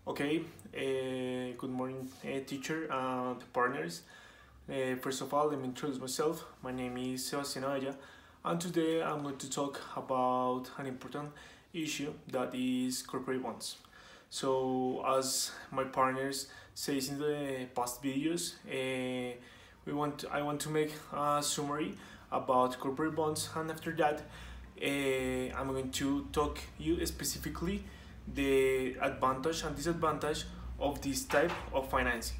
Okay, good morning, teacher and partners. First of all, let me introduce myself. My name is Sebastian Aya, and today I'm going to talk about an important issue that is corporate bonds. So, as my partners says in the past videos, I want to make a summary about corporate bonds, and after that, I'm going to talk you specifically the advantage and disadvantage of this type of financing.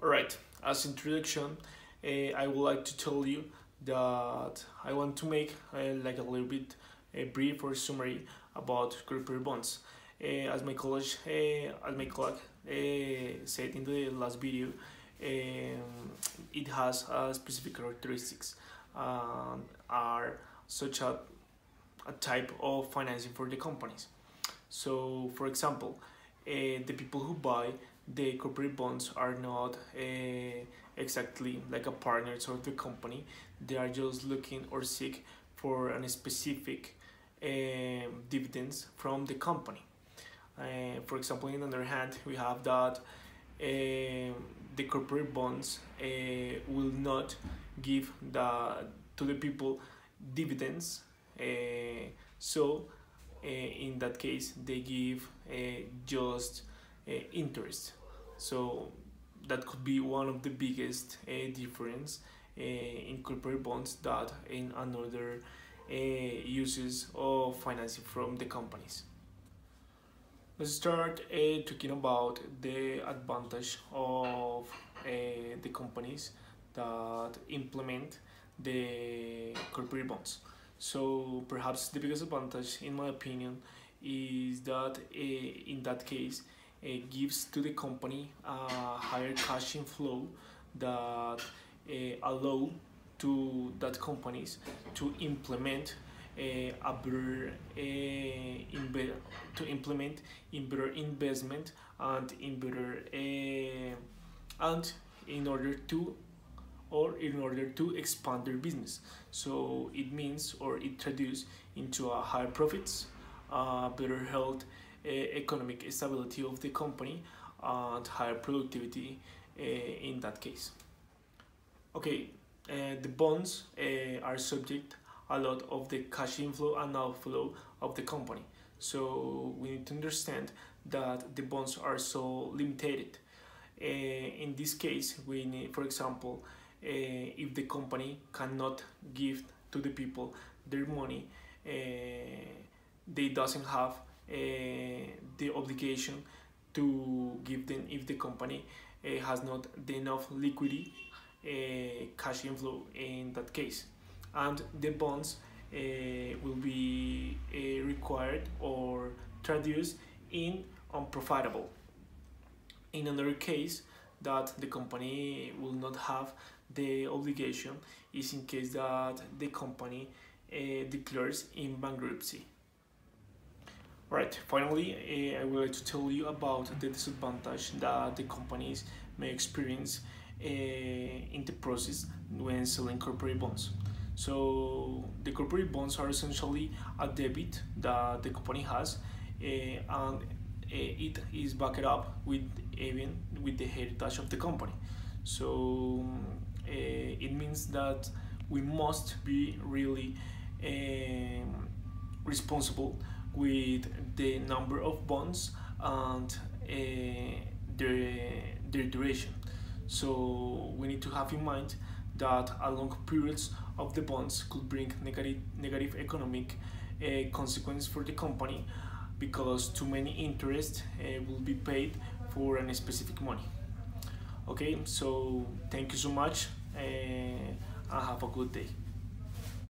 Alright, as introduction, I would like to tell you that I want to make like a little bit brief or summary about corporate bonds. As my colleague said in the last video, it has specific characteristics and are such a type of financing for the companies. So, for example, the people who buy the corporate bonds are not exactly like a partners of the company. They are just looking or seek for a specific dividends from the company. For example, on the other hand, we have that the corporate bonds will not give to the people dividends. In that case, they give just interest. So that could be one of the biggest difference in corporate bonds that in another uses of financing from the companies. Let's start talking about the advantage of the companies that implement the corporate bonds. So perhaps the biggest advantage, in my opinion, is that in that case, it gives to the company a higher cash inflow that allow to that companies to implement a better in better investment and in better and in order to expand their business. So it means, or it traduces into a higher profits, better health, economic stability of the company, and higher productivity in that case. Okay, the bonds are subject a lot of the cash inflow and outflow of the company. So we need to understand that the bonds are so limited. In this case, we need, for example, if the company cannot give to the people their money, they doesn't have the obligation to give them if the company has not enough liquidity, cash inflow in that case, and the bonds will be required or traduced in unprofitable. In another case, that the company will not have the obligation is in case that the company declares in bankruptcy. Right, finally, I would like to tell you about the disadvantage that the companies may experience in the process when selling corporate bonds. So the corporate bonds are essentially a debit that the company has, and it is backed up with the heritage of the company. So it means that we must be really responsible with the number of bonds and their duration. So we need to have in mind that a long periods of the bonds could bring negative economic consequence for the company, because too many interest will be paid for a specific money. Okay, so thank you so much and have a good day.